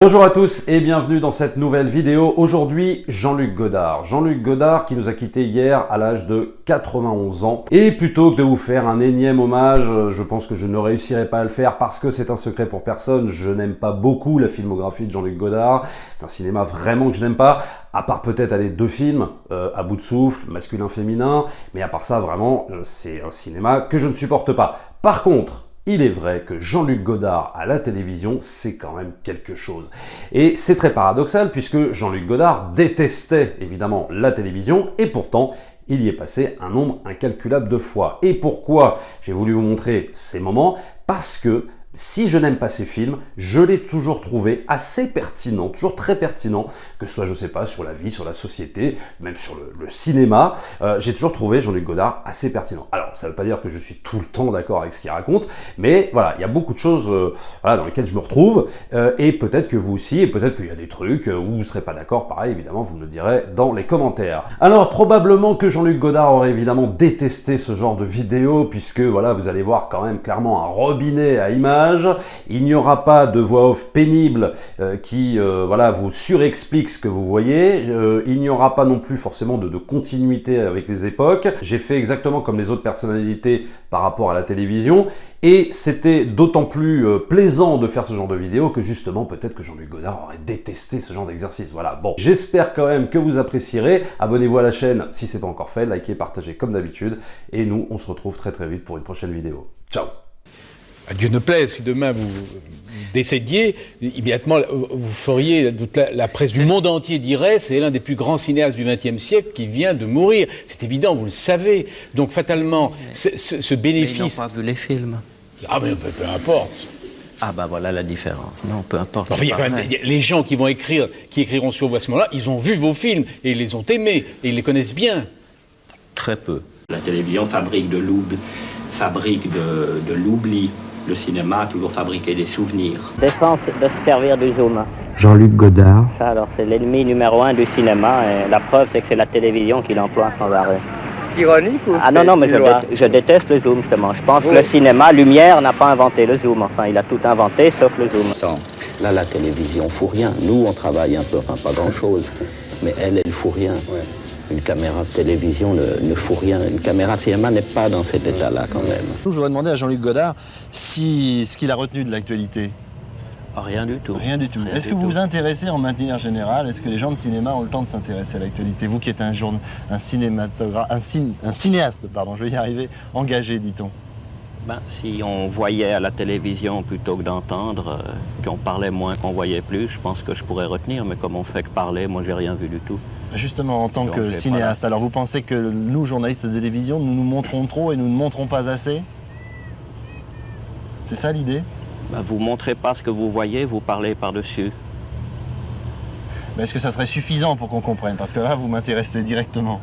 Bonjour à tous et bienvenue dans cette nouvelle vidéo. Aujourd'hui, Jean-Luc Godard. Jean-Luc Godard qui nous a quittés hier à l'âge de 91 ans. Et plutôt que de vous faire un énième hommage, je pense que je ne réussirai pas à le faire parce que c'est un secret pour personne. Je n'aime pas beaucoup la filmographie de Jean-Luc Godard. C'est un cinéma vraiment que je n'aime pas. À part peut-être deux films, À bout de souffle, Masculin-Féminin. Mais à part ça, vraiment, c'est un cinéma que je ne supporte pas. Par contre, il est vrai que Jean-Luc Godard à la télévision, c'est quand même quelque chose. Et c'est très paradoxal puisque Jean-Luc Godard détestait évidemment la télévision et pourtant, il y est passé un nombre incalculable de fois. Et pourquoi j'ai voulu vous montrer ces moments? Parce que si je n'aime pas ces films, je l'ai toujours trouvé assez pertinent, toujours très pertinent, que ce soit, je sais pas, sur la vie, sur la société, même sur le cinéma, j'ai toujours trouvé Jean-Luc Godard assez pertinent. Alors, ça ne veut pas dire que je suis tout le temps d'accord avec ce qu'il raconte, mais voilà, il y a beaucoup de choses dans lesquelles je me retrouve, et peut-être que vous aussi, et peut-être qu'il y a des trucs où vous ne serez pas d'accord, pareil, évidemment, vous me le direz dans les commentaires. Alors, probablement que Jean-Luc Godard aurait évidemment détesté ce genre de vidéo, puisque, voilà, vous allez voir quand même clairement un robinet à images. Il n'y aura pas de voix off pénible qui vous surexplique ce que vous voyez. Il n'y aura pas non plus forcément de continuité avec les époques. J'ai fait exactement comme les autres personnalités par rapport à la télévision. Et c'était d'autant plus plaisant de faire ce genre de vidéo que justement peut-être que Jean-Luc Godard aurait détesté ce genre d'exercice. Voilà, bon, j'espère quand même que vous apprécierez. Abonnez-vous à la chaîne si ce n'est pas encore fait, likez, partagez comme d'habitude. Et nous, on se retrouve très vite pour une prochaine vidéo. Ciao! Dieu ne plaise, si demain vous décédiez, immédiatement vous feriez, la presse du monde entier dirait, c'est l'un des plus grands cinéastes du XXe siècle qui vient de mourir. C'est évident, vous le savez. Donc fatalement, ce bénéfice... Mais ils n'ont pas vu les films. Ah mais peu importe. Ah bah voilà la différence. Non, peu importe. Enfin, les gens qui vont écrire, qui écriront sur vous à ce moment-là, ils ont vu vos films et ils les ont aimés et ils les connaissent bien. Très peu. La télévision fabrique de l'oubli. Le cinéma a toujours fabriqué des souvenirs. Défense de se servir du zoom. Jean-Luc Godard. Ça, alors, c'est l'ennemi numéro 1 du cinéma. Et la preuve, c'est que c'est la télévision qui l'emploie sans arrêt. Ironique ou Ah non, mais je déteste le zoom, justement. Je pense que le cinéma, Lumière, n'a pas inventé le zoom. Enfin, il a tout inventé, sauf le zoom. Là, la télévision fout rien. Nous, on travaille un peu, enfin pas grand-chose. Mais elle fout rien. Ouais. Une caméra de télévision ne fout rien. Une caméra de cinéma n'est pas dans cet état-là, quand même. Je voudrais demander à Jean-Luc Godard ce qu'il a retenu de l'actualité. Rien du tout. Rien du tout. Est-ce que vous vous intéressez en manière générale? Est-ce que les gens de cinéma ont le temps de s'intéresser à l'actualité? Vous qui êtes un cinéaste, je vais y arriver, engagé, dit-on. Si on voyait à la télévision plutôt que d'entendre, qu'on parlait moins, qu'on voyait plus, je pense que je pourrais retenir. Mais comme on fait que parler, moi j'ai rien vu du tout. Justement, en tant que cinéaste, alors vous pensez que nous, journalistes de télévision, nous nous montrons trop et nous ne montrons pas assez? C'est ça l'idée? Vous montrez pas ce que vous voyez, vous parlez par-dessus. Est-ce que ça serait suffisant pour qu'on comprenne? Parce que là, vous m'intéressez directement.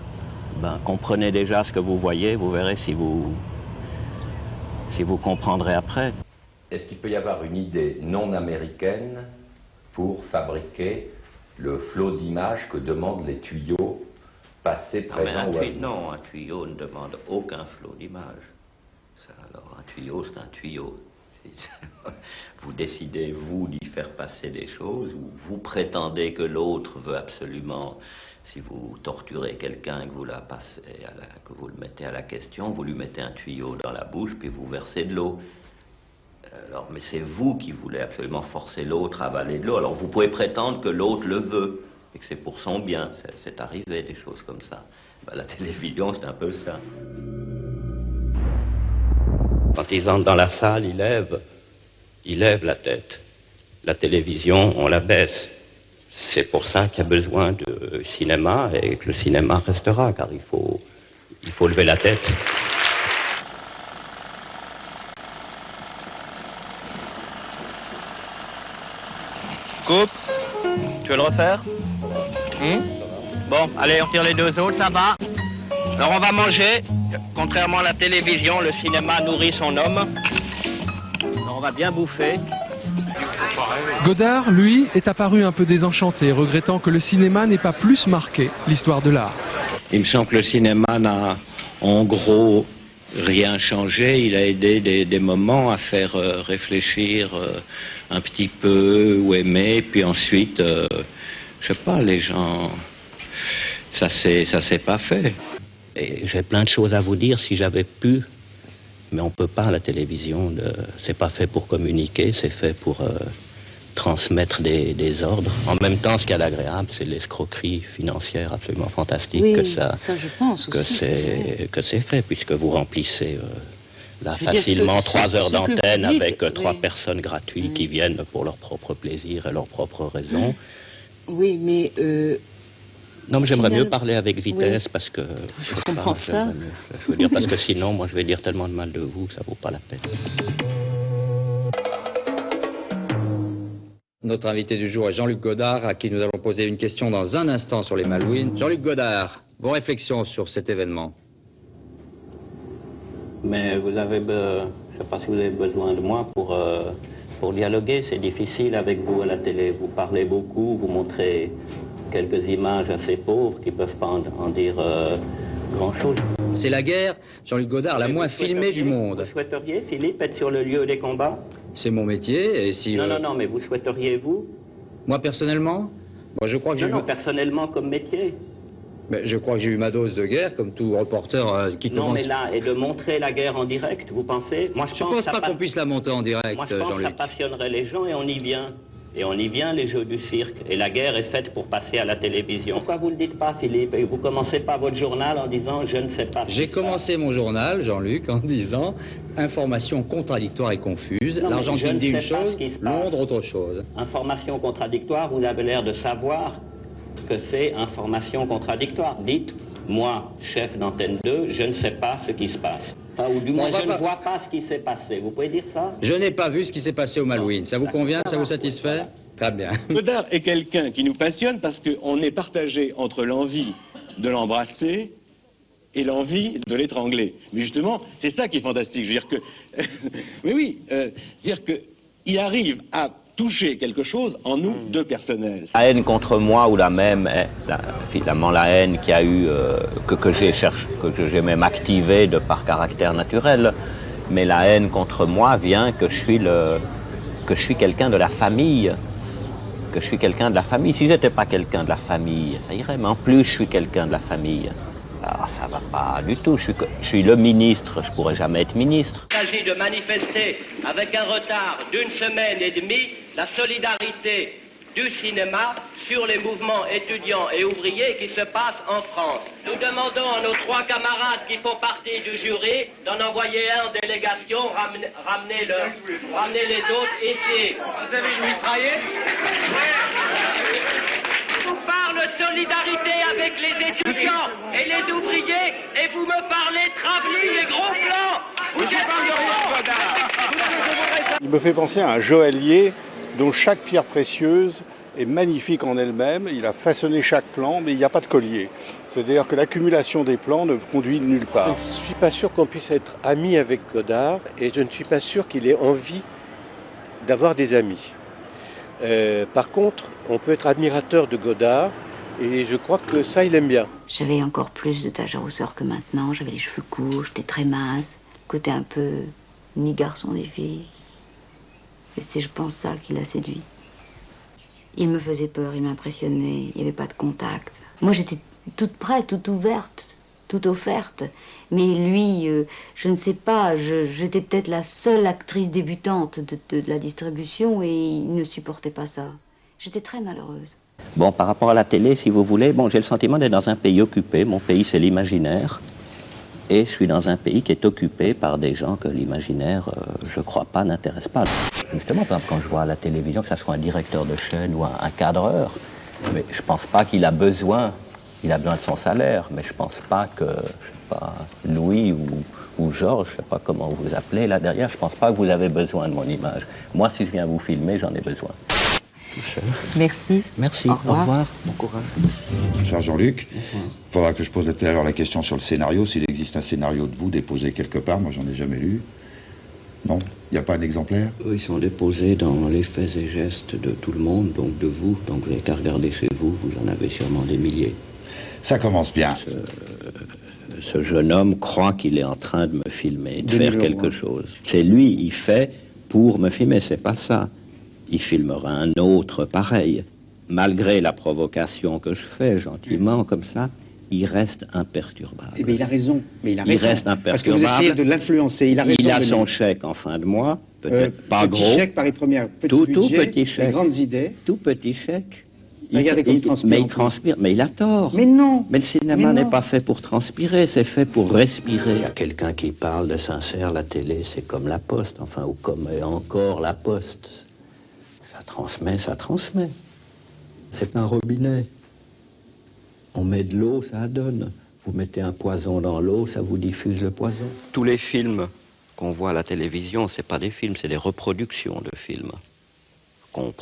Comprenez déjà ce que vous voyez, vous verrez si vous comprendrez après. Est-ce qu'il peut y avoir une idée non américaine pour fabriquer le flot d'images que demandent les tuyaux passés, présents ou à venir? Non, un tuyau ne demande aucun flot d'images. Alors un tuyau, c'est un tuyau. Vous décidez, vous, d'y faire passer des choses, ou vous prétendez que l'autre veut absolument, si vous torturez quelqu'un, que vous que vous le mettez à la question, vous lui mettez un tuyau dans la bouche, puis vous versez de l'eau. Alors, mais c'est vous qui voulez absolument forcer l'autre à avaler de l'eau. Alors vous pouvez prétendre que l'autre le veut, et que c'est pour son bien. C'est arrivé, des choses comme ça. La télévision, c'est un peu ça. Quand ils entrent dans la salle, ils lèvent la tête. La télévision, on la baisse. C'est pour ça qu'il y a besoin de cinéma et que le cinéma restera, car il faut lever la tête. Coupe. Tu veux le refaire? Bon, allez, on tire les deux autres, ça va. Alors on va manger. Contrairement à la télévision, le cinéma nourrit son homme. Alors on va bien bouffer. Godard, lui, est apparu un peu désenchanté, regrettant que le cinéma n'ait pas plus marqué l'histoire de l'art. Il me semble que le cinéma n'a en gros rien changé. Il a aidé des moments à faire réfléchir un petit peu ou aimer. Puis ensuite, je sais pas, les gens, ça s'est pas fait. Et j'ai plein de choses à vous dire si j'avais pu. Mais on peut pas à la télévision. C'est pas fait pour communiquer, c'est fait pour transmettre des ordres. En même temps, ce qu'il y a d'agréable, c'est l'escroquerie financière absolument fantastique oui, que ça je pense que aussi, c'est fait, puisque vous remplissez là Je veux dire, facilement ce que- 3 heures ce que vous d'antenne dites, avec 3 oui. personnes gratuites qui viennent pour leur propre plaisir et leurs propres raisons. Oui, mais Non, mais j'aimerais Finalement- mieux parler avec vitesse Oui. parce que Je comprends ça. j'aimerais mieux. Je veux dire parce que sinon, moi, je vais dire tellement de mal de vous que ça vaut pas la peine. Notre invité du jour est Jean-Luc Godard, à qui nous allons poser une question dans un instant sur les Malouines. Jean-Luc Godard, vos réflexions sur cet événement? Mais vous avez, je sais pas si vous avez besoin de moi pour dialoguer. C'est difficile avec vous à la télé. Vous parlez beaucoup, vous montrez quelques images assez pauvres qui peuvent pas en dire grand-chose. C'est la guerre, Jean-Luc Godard, la Mais moins vous filmée du monde. Vous souhaiteriez, Philippe, être sur le lieu des combats? C'est mon métier, et si... Non, mais vous souhaiteriez, vous? Moi, personnellement, moi, je crois que j'ai Non, eu... personnellement comme métier. Mais je crois que j'ai eu ma dose de guerre, comme tout reporter qui Non, commence... mais là, et de montrer la guerre en direct, vous pensez? Moi, Je pense pas qu'on puisse la monter en direct, Moi, je pense que ça Jean-Luc. passionnerait les gens et on y vient. Et on y vient, les jeux du cirque. Et la guerre est faite pour passer à la télévision. Pourquoi vous ne le dites pas, Philippe? Et vous commencez pas votre journal en disant « je ne sais pas ». J'ai commencé mon journal, Jean-Luc, en disant information contradictoire et confuse. Non, mais L'Argentine je dit ne une sais pas chose, ce qui se passe. Londres autre chose. Information contradictoire, vous avez l'air de savoir que c'est information contradictoire. Dites, moi, chef d'antenne 2, je ne sais pas ce qui se passe. Enfin, ou du moins, je ne vois pas ce qui s'est passé. Vous pouvez dire ça? Je n'ai pas vu ce qui s'est passé au Malouines. Ça vous convient? Ça vous satisfait? Très bien. Godard est quelqu'un qui nous passionne parce qu'on est partagé entre l'envie de l'embrasser et l'envie de l'étrangler. Mais justement, c'est ça qui est fantastique. Je veux dire que... Mais oui, dire qu'il arrive à toucher quelque chose en nous deux personnels. La haine contre moi ou la même, finalement la haine qu'il y a eu, que j'ai même activée de par caractère naturel, mais la haine contre moi vient que je suis quelqu'un de la famille. Que je suis quelqu'un de la famille. Si j'étais pas quelqu'un de la famille, ça irait, mais en plus je suis quelqu'un de la famille. Ah, ça va pas du tout. Je suis le ministre, je pourrais jamais être ministre. Il s'agit de manifester avec un retard d'une semaine et demie la solidarité du cinéma sur les mouvements étudiants et ouvriers qui se passent en France. Nous demandons à nos 3 camarades qui font partie du jury d'en envoyer un en délégation, ramenez les autres ici. Vous avez une mitraillette? Je vous parle solidarité avec les étudiants et les ouvriers et vous me parlez travelling et gros plans. Vous êtes Il me fait penser à un joaillier dont chaque pierre précieuse est magnifique en elle-même. Il a façonné chaque plan, mais il n'y a pas de collier. C'est-à-dire que l'accumulation des plans ne conduit nulle part. Je ne suis pas sûr qu'on puisse être ami avec Godard et je ne suis pas sûr qu'il ait envie d'avoir des amis. Par contre, on peut être admirateur de Godard et je crois que ça, il aime bien. J'avais encore plus de taches à rousseur que maintenant. J'avais les cheveux courts, j'étais très mince. Côté un peu ni garçon des filles. Et c'est, je pense, ça qui l'a séduit. Il me faisait peur, il m'impressionnait, il n'y avait pas de contact. Moi, j'étais toute prête, toute ouverte, toute offerte. Mais lui, je ne sais pas, j'étais peut-être la seule actrice débutante de la distribution et il ne supportait pas ça. J'étais très malheureuse. Bon, par rapport à la télé, si vous voulez, j'ai le sentiment d'être dans un pays occupé. Mon pays, c'est l'imaginaire. Et je suis dans un pays qui est occupé par des gens que l'imaginaire, je crois pas, n'intéresse pas. Justement, par exemple, quand je vois à la télévision, que ce soit un directeur de chaîne ou un cadreur, mais je pense pas qu'il a besoin de son salaire, mais je pense pas que, je sais pas, Louis ou Georges, je sais pas comment vous vous appelez là derrière, je pense pas que vous avez besoin de mon image. Moi, si je viens vous filmer, j'en ai besoin. Merci. Merci. Au revoir. Bon courage. Cher Jean-Luc, il faudra que je pose tout à l'heure la question sur le scénario. S'il existe un scénario de vous déposé quelque part, moi j'en ai jamais lu. Non, il n'y a pas un exemplaire? Ils sont déposés dans les faits et gestes de tout le monde, donc de vous. Donc vous n'avez qu'à regarder chez vous, vous en avez sûrement des milliers. Ça commence bien. ce jeune homme croit qu'il est en train de me filmer, de faire quelque chose. C'est lui, il fait pour me filmer, c'est pas ça. Il filmera un autre pareil. Malgré la provocation que je fais, gentiment, comme ça, il reste imperturbable. Mais il a raison. Mais il a raison. Il reste imperturbable. Parce que vous essayez de l'influencer. Il a raison. Il a son chèque en fin de mois, peut-être pas petit gros. Chèque, Paris Première, petit budget, tout petit chèque. des grandes idées. Tout petit chèque. Regardez comme il transpire. Mais il transpire, mais il a tort. Mais non. Mais le cinéma n'est pas fait pour transpirer, c'est fait pour respirer. Il y a quelqu'un qui parle de sincère, la télé, c'est comme la poste, enfin, ou comme encore la poste. Ça transmet, ça transmet. C'est un robinet. On met de l'eau, ça donne. Vous mettez un poison dans l'eau, ça vous diffuse le poison. Tous les films qu'on voit à la télévision, c'est pas des films, c'est des reproductions de films qu'on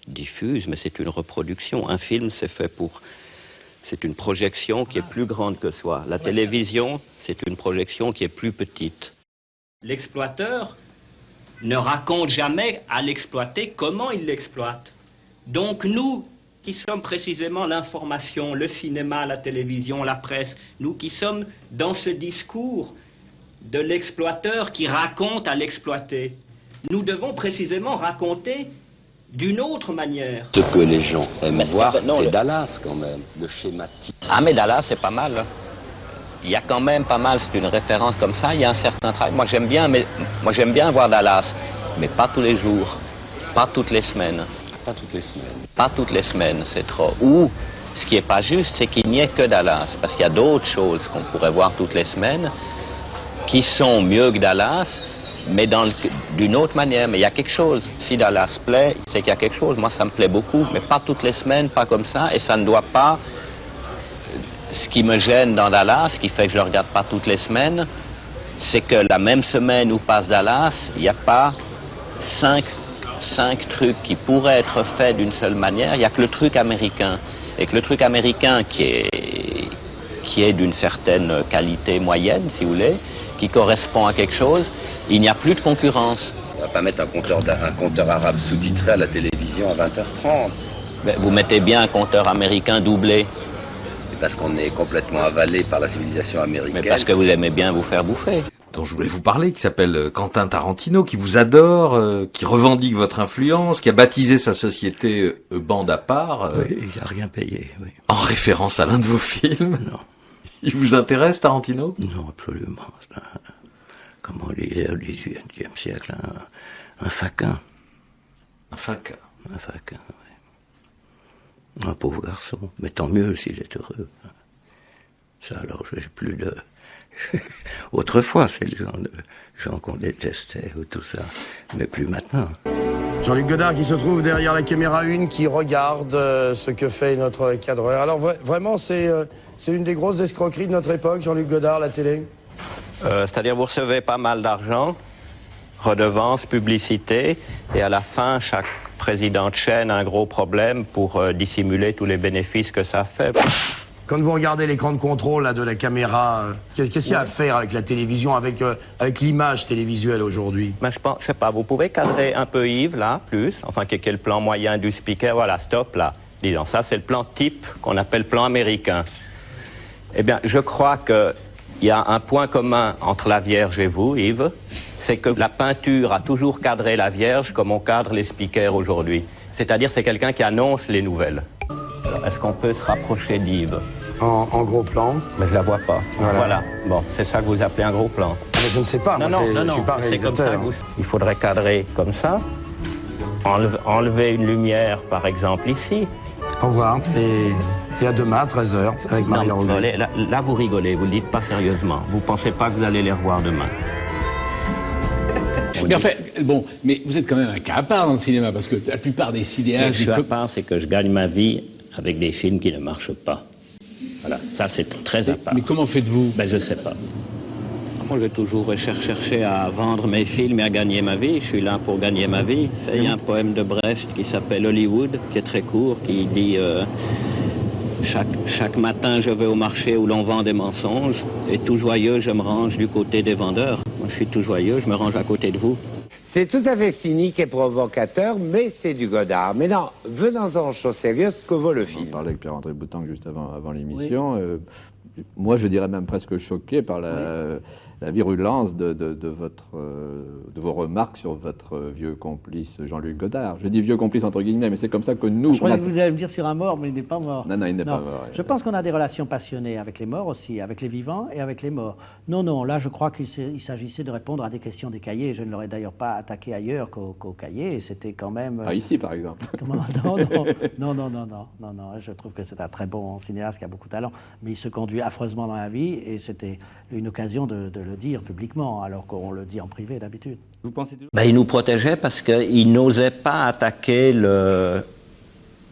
diffuse, mais c'est une reproduction. Un film, c'est fait pour... C'est une projection qui est plus grande que soi. La télévision, c'est une projection qui est plus petite. L'exploiteur ne raconte jamais à l'exploité comment il l'exploite. Donc nous, qui sommes précisément l'information, le cinéma, la télévision, la presse, nous qui sommes dans ce discours de l'exploiteur qui raconte à l'exploité, nous devons précisément raconter d'une autre manière. Ce que les gens aiment voir, c'est Dallas quand même, le schématique. Ah mais Dallas, c'est pas mal. Il y a quand même pas mal, c'est une référence comme ça, il y a un certain travail. Moi j'aime bien voir Dallas, mais pas tous les jours, pas toutes les semaines. Pas toutes les semaines. Pas toutes les semaines, c'est trop. Ou, ce qui n'est pas juste, c'est qu'il n'y ait que Dallas, parce qu'il y a d'autres choses qu'on pourrait voir toutes les semaines, qui sont mieux que Dallas, mais d'une autre manière. Mais il y a quelque chose. Si Dallas plaît, c'est qu'il y a quelque chose. Moi, ça me plaît beaucoup, mais pas toutes les semaines, pas comme ça, et ça ne doit pas... Ce qui me gêne dans Dallas, ce qui fait que je ne regarde pas toutes les semaines, c'est que la même semaine où passe Dallas, il n'y a pas 5 trucs qui pourraient être faits d'une seule manière. Il n'y a que le truc américain. Et que le truc américain qui est d'une certaine qualité moyenne, si vous voulez, qui correspond à quelque chose, il n'y a plus de concurrence. On ne va pas mettre un compteur arabe sous-titré à la télévision à 20h30. Mais vous mettez bien un compteur américain doublé. Parce qu'on est complètement avalé par la civilisation américaine. Mais parce que vous aimez bien vous faire bouffer. Dont je voulais vous parler, qui s'appelle Quentin Tarantino, qui vous adore, qui revendique votre influence, qui a baptisé sa société Bande à part. Oui, il n'a rien payé, oui. En référence à l'un de vos films. Non. Il vous intéresse, Tarantino? Non, absolument. Comme on disait au XVIIIe siècle, un faquin. Un faquin? Un faquin, oui. Un pauvre garçon. Mais tant mieux s'il est heureux. Ça, alors, j'ai plus de... Autrefois, c'est le genre de gens qu'on détestait ou tout ça, mais plus maintenant. Jean-Luc Godard qui se trouve derrière la caméra 1, qui regarde ce que fait notre cadreur. Alors vraiment, c'est une des grosses escroqueries de notre époque, Jean-Luc Godard, la télé. C'est-à-dire vous recevez pas mal d'argent, redevances, publicité, et à la fin, chaque président de chaîne a un gros problème pour dissimuler tous les bénéfices que ça fait. Quand vous regardez l'écran de contrôle là, de la caméra, qu'est-ce qu'il y a à faire avec la télévision, avec l'image télévisuelle aujourd'hui? Ben, je sais pas, vous pouvez cadrer un peu Yves, là, plus, enfin, qui est le plan moyen du speaker, voilà, stop, là. Disons, ça, c'est le plan type qu'on appelle plan américain. Eh bien, je crois qu'il y a un point commun entre la Vierge et vous, Yves, c'est que la peinture a toujours cadré la Vierge comme on cadre les speakers aujourd'hui. C'est-à-dire, c'est quelqu'un qui annonce les nouvelles. Est-ce qu'on peut se rapprocher d'Yves? En gros plan? Mais je la vois pas. Voilà. Bon, c'est ça que vous appelez un gros plan. Mais je ne sais pas, non, je suis pas réalisateur. C'est comme ça il faudrait cadrer comme ça. Enlever une lumière, par exemple, ici. Au revoir. Et à demain, à 13h, avec Marie Rouget. Là, vous rigolez, vous ne le dites pas sérieusement. Vous ne pensez pas que vous allez les revoir demain. Mais enfin, bon, mais vous êtes quand même un cas à part dans le cinéma, parce que la plupart des cinéastes... Je suis à part, c'est que je gagne ma vie avec des films qui ne marchent pas. Voilà, ça c'est très à part. Mais comment faites-vous? Ben je sais pas. Moi j'ai toujours cherché à vendre mes films et à gagner ma vie. Je suis là pour gagner ma vie. Il y a un poème de Brecht qui s'appelle Hollywood, qui est très court, qui dit chaque matin je vais au marché où l'on vend des mensonges, et tout joyeux je me range du côté des vendeurs. Moi je suis tout joyeux, je me range à côté de vous. C'est tout à fait cynique et provocateur, mais c'est du Godard. Mais non, venons-en aux choses sérieuses, que vaut le film? On parlait avec Pierre-André Boutang juste avant l'émission. Oui. moi je dirais même presque choqué par la virulence de vos remarques sur votre vieux complice Jean-Luc Godard. Je dis vieux complice entre guillemets, mais c'est comme ça que nous... Je croyais que vous allez me dire sur un mort, mais il n'est pas mort. Non, il n'est pas mort. Je pense qu'on a des relations passionnées avec les morts aussi, avec les vivants et avec les morts. Non, là je crois qu'il s'agissait de répondre à des questions des cahiers. Je ne l'aurais d'ailleurs pas attaqué ailleurs qu'au cahier. C'était quand même... Ah, ici par exemple. Non, je trouve que c'est un très bon cinéaste qui a beaucoup de talent, mais il se conduit affreusement dans la vie et c'était une occasion de le dire publiquement, alors qu'on le dit en privé d'habitude. Vous pensez Il nous protégeait parce qu'il n'osait pas attaquer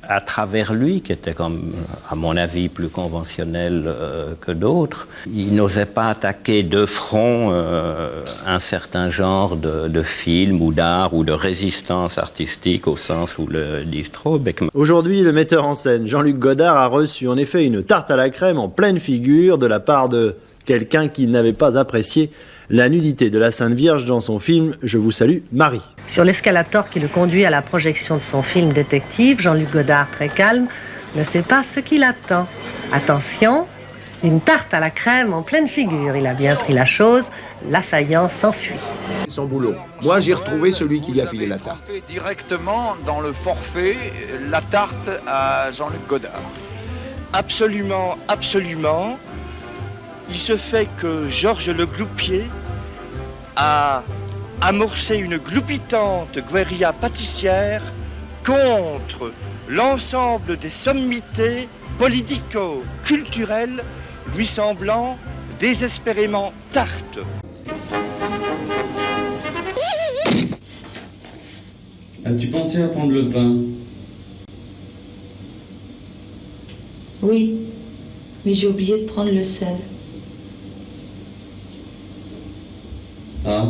à travers lui, qui était comme, à mon avis, plus conventionnel que d'autres. Il n'osait pas attaquer de front un certain genre de film ou d'art ou de résistance artistique au sens où le dit Straub. Aujourd'hui, le metteur en scène Jean-Luc Godard a reçu en effet une tarte à la crème en pleine figure de la part de quelqu'un qui n'avait pas apprécié la nudité de la Sainte Vierge dans son film « Je vous salue, Marie ». Sur l'escalator qui le conduit à la projection de son film détective, Jean-Luc Godard, très calme, ne sait pas ce qu'il attend. Attention, une tarte à la crème en pleine figure. Il a bien pris la chose, l'assaillant s'enfuit. Son boulot. Moi, j'ai retrouvé celui qui lui a filé la tarte. On fait directement dans le forfait la tarte à Jean-Luc Godard. Absolument. Il se fait que Georges Le Gloupier a amorcé une gloupitante guérilla pâtissière contre l'ensemble des sommités politico-culturelles lui semblant désespérément tartes. As-tu pensé à prendre le pain? Oui, mais j'ai oublié de prendre le sel. Ah.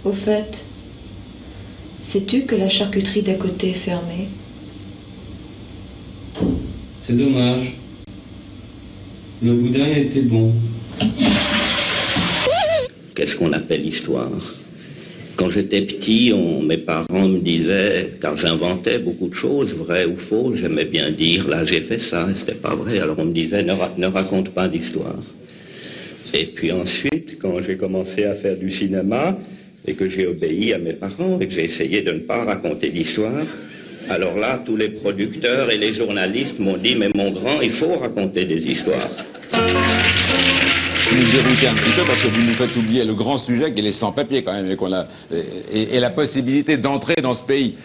Au fait, sais-tu que la charcuterie d'à côté est fermée? C'est dommage. Le boudin était bon. Qu'est-ce qu'on appelle histoire? Quand j'étais petit, mes parents me disaient, car j'inventais beaucoup de choses, vraies ou fausses, j'aimais bien dire, là j'ai fait ça, et c'était pas vrai, alors on me disait, ne raconte pas d'histoire. Et puis ensuite, quand j'ai commencé à faire du cinéma, et que j'ai obéi à mes parents, et que j'ai essayé de ne pas raconter d'histoire, alors là, tous les producteurs et les journalistes m'ont dit, mais mon grand, il faut raconter des histoires. Vous nous déroutez un petit peu parce que vous nous faites oublier le grand sujet qui est les sans-papiers quand même, et la possibilité d'entrer dans ce pays.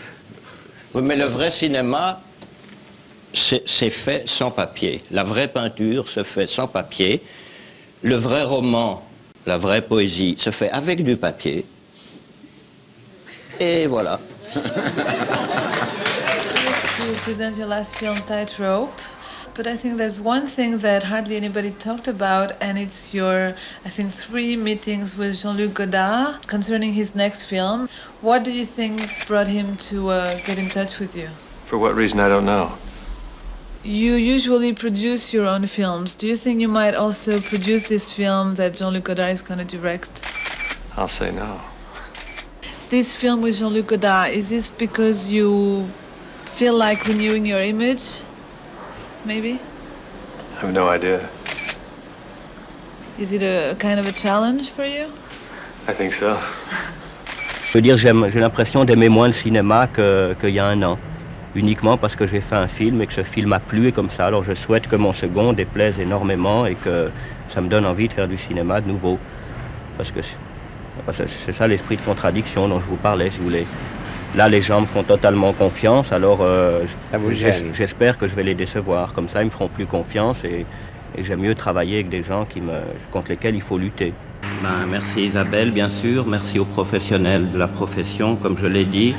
Oui, mais le vrai cinéma, c'est fait sans papier. La vraie peinture se fait sans papier. Le vrai roman, la vraie poésie, se fait avec du papier. Et voilà. To present your last film, Tightrope, but I think there's one thing that hardly anybody talked about, and it's your, I think, 3 meetings with Jean-Luc Godard concerning his next film. What do you think brought him to get in touch with you? For what reason, I don't know. You usually produce your own films. Do you think you might also produce this film that Jean-Luc Godard is going to direct? I'll say no. This film with Jean-Luc Godard, is this because you feel like renewing your image, maybe? I have no idea. Is it a kind of a challenge for you? I think so. Je veux dire, j'ai l'impression d'aimer moins le cinéma qu'il y a un an. Uniquement parce que j'ai fait un film et que ce film a plu et comme ça. Alors je souhaite que mon second déplaise énormément et que ça me donne envie de faire du cinéma de nouveau. Parce que c'est ça l'esprit de contradiction dont je vous parlais, si vous voulez. Là, les gens me font totalement confiance, alors j'espère que je vais les décevoir. Comme ça, ils me feront plus confiance et j'aime mieux travailler avec des gens contre lesquels il faut lutter. Merci Isabelle, bien sûr. Merci aux professionnels de la profession, comme je l'ai dit.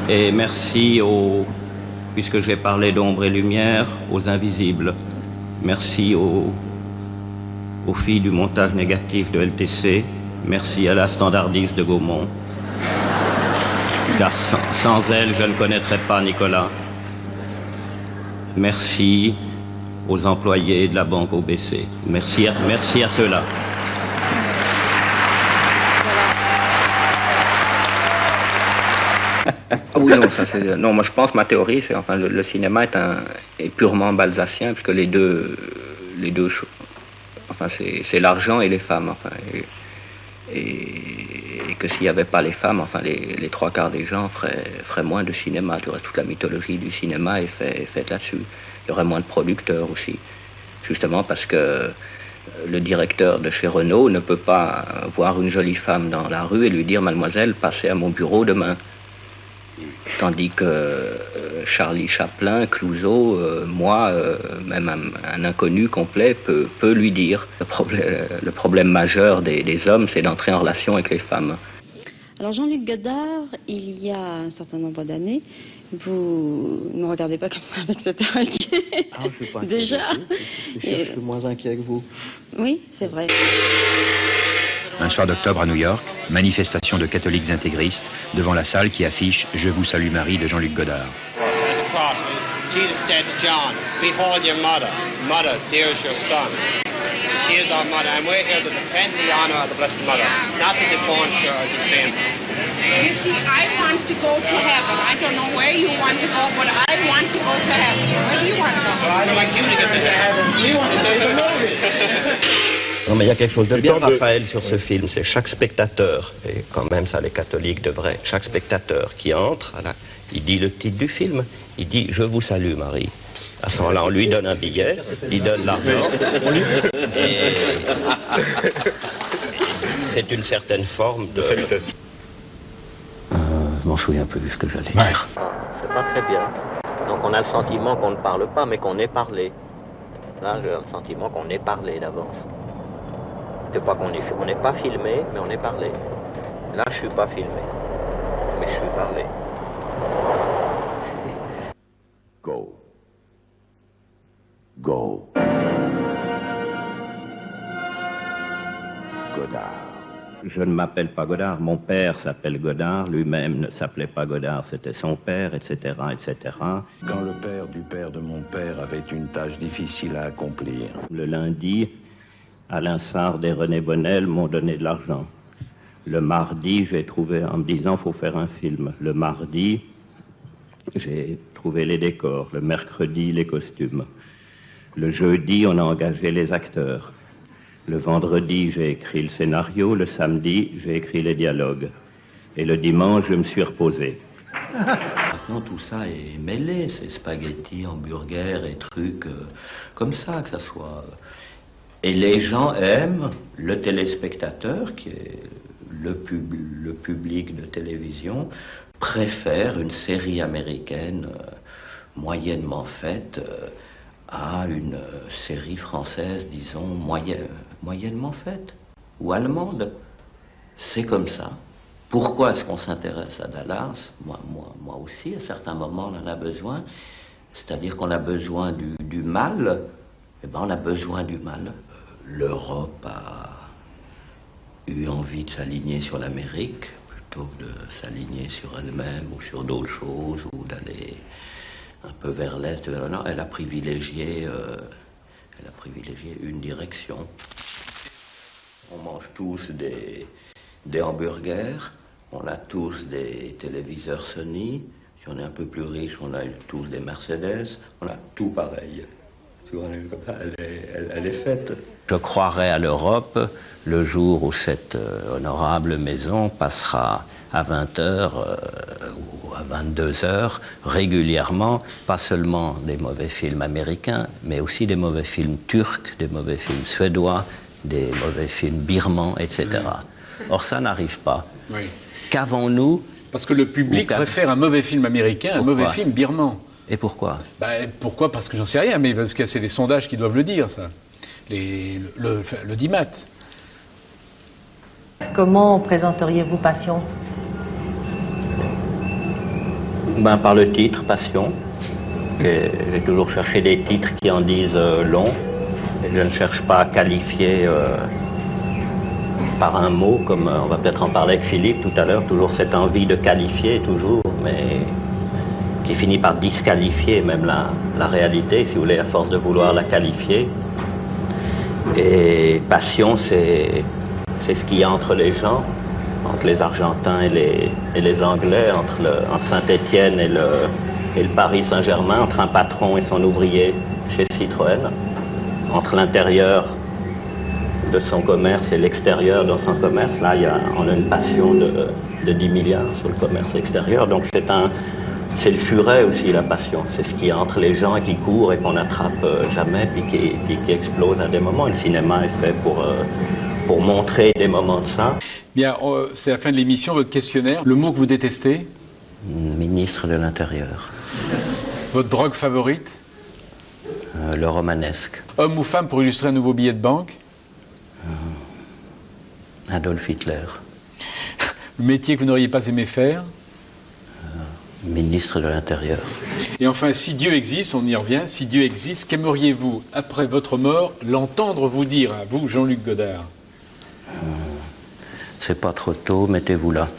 Et merci puisque j'ai parlé d'ombre et lumière, aux invisibles. Merci aux filles du montage négatif de LTC. Merci à la standardiste de Gaumont. Car sans elle, je ne connaîtrais pas Nicolas. Merci aux employés de la banque OBC. Merci à ceux-là. Oui, non, ça c'est... Non, moi je pense, ma théorie, c'est enfin le cinéma est purement balsacien, puisque les deux enfin c'est l'argent et les femmes, enfin, et que s'il n'y avait pas les femmes, enfin les trois quarts des gens feraient moins de cinéma. Du reste, toute la mythologie du cinéma est faite là-dessus. Il y aurait moins de producteurs aussi, justement parce que le directeur de chez Renault ne peut pas voir une jolie femme dans la rue et lui dire « Mademoiselle, passez à mon bureau demain ». Tandis que Charlie Chaplin, Clouseau, moi, même un inconnu complet peut lui dire. Le problème majeur des hommes, c'est d'entrer en relation avec les femmes. Alors Jean-Luc Godard, il y a un certain nombre d'années, vous ne me regardez pas comme ça avec cet air inquiet. Ah, je suis pas inquiet. Déjà. Je suis moins inquiet que vous. Oui, c'est vrai. Un soir d'octobre à New York, manifestation de catholiques intégristes devant la salle qui affiche « Je vous salue Marie » de Jean-Luc Godard. Jesus said to John, "Behold your mother. Mother, there's your son." She is our mother, and we're here to defend the honor of the Blessed Mother, not to debauch her or defame her. You see, I want to go to heaven. I don't know where you want to go, but I want to go to heaven. Where do you want to go? Well, I'd like you to get to heaven. We want to save the movie. Non, mais il y a quelque chose de bien, Raphaël, sur ce film. C'est chaque spectateur, et quand même ça les catholiques devraient, chaque spectateur qui entre, il dit le titre du film, il dit « Je vous salue Marie ». À ce moment-là, on lui donne un billet, il donne l'argent, et c'est une certaine forme de salutation. Je m'en souviens plus de ce que j'allais dire. C'est pas très bien. Donc on a le sentiment qu'on ne parle pas, mais qu'on est parlé. Là, j'ai le sentiment qu'on est parlé d'avance. C'est pas qu'on n'est pas filmé, mais on est parlé. Là, je suis pas filmé, mais je suis parlé. Go. Go. Godard. Je ne m'appelle pas Godard, mon père s'appelle Godard, lui-même ne s'appelait pas Godard, c'était son père, etc., etc. Quand le père du père de mon père avait une tâche difficile à accomplir. Le lundi, Alain Sard et René Bonnel m'ont donné de l'argent. Le mardi, j'ai trouvé, en me disant, faut faire un film. Le mardi, j'ai trouvé les décors. Le mercredi, les costumes. Le jeudi, on a engagé les acteurs. Le vendredi, j'ai écrit le scénario. Le samedi, j'ai écrit les dialogues. Et le dimanche, je me suis reposé. Maintenant, tout ça est mêlé, ces spaghettis, hamburgers et trucs comme ça, que ça soit... Et les gens aiment, le téléspectateur, qui est le public de télévision, préfère une série américaine moyennement faite à une série française, disons, moyennement faite, ou allemande. C'est comme ça. Pourquoi est-ce qu'on s'intéresse à Dallas? Moi aussi, à certains moments, on en a besoin. C'est-à-dire qu'on a besoin du mal. Eh ben, on a besoin du mal. L'Europe a eu envie de s'aligner sur l'Amérique plutôt que de s'aligner sur elle-même ou sur d'autres choses ou d'aller un peu vers l'Est, vers le Nord. Elle a privilégié une direction. On mange tous des hamburgers, on a tous des téléviseurs Sony. Si on est un peu plus riche, on a tous des Mercedes. On a tout pareil. Elle est faite. Je croirai à l'Europe le jour où cette honorable maison passera à 20h ou à 22h régulièrement, pas seulement des mauvais films américains, mais aussi des mauvais films turcs, des mauvais films suédois, des mauvais films birmans, etc. Or, ça n'arrive pas. Oui. Qu'avons-nous? Parce que le public préfère un mauvais film américain à un mauvais film birman. Et pourquoi? Pourquoi? Parce que j'en sais rien, mais parce que c'est les sondages qui doivent le dire, ça. Le DIMAT. Comment présenteriez-vous Passion? Par le titre, Passion. J'ai toujours cherché des titres qui en disent long. Et je ne cherche pas à qualifier par un mot, comme on va peut-être en parler avec Philippe tout à l'heure, toujours cette envie de qualifier, toujours, mais qui finit par disqualifier même la réalité, si vous voulez, à force de vouloir la qualifier. Et passion, c'est ce qu'il y a entre les gens, entre les Argentins et les Anglais, entre Saint-Étienne et le Paris Saint-Germain, entre un patron et son ouvrier chez Citroën, entre l'intérieur de son commerce et l'extérieur de son commerce. Là, on a une passion de 10 milliards sur le commerce extérieur. Donc c'est le furet aussi, la passion. C'est ce qui est entre les gens et qui court et qu'on n'attrape jamais, puis qui explose à des moments. Le cinéma est fait pour montrer des moments de ça. Bien, c'est la fin de l'émission, votre questionnaire. Le mot que vous détestez? Ministre de l'Intérieur. Votre drogue favorite? Le romanesque. Homme ou femme pour illustrer un nouveau billet de banque? Adolf Hitler. Le métier que vous n'auriez pas aimé faire? Ministre de l'Intérieur. Et enfin, si Dieu existe, on y revient, si Dieu existe, qu'aimeriez-vous, après votre mort, l'entendre vous dire, à vous, Jean-Luc Godard? C'est pas trop tôt, mettez-vous là.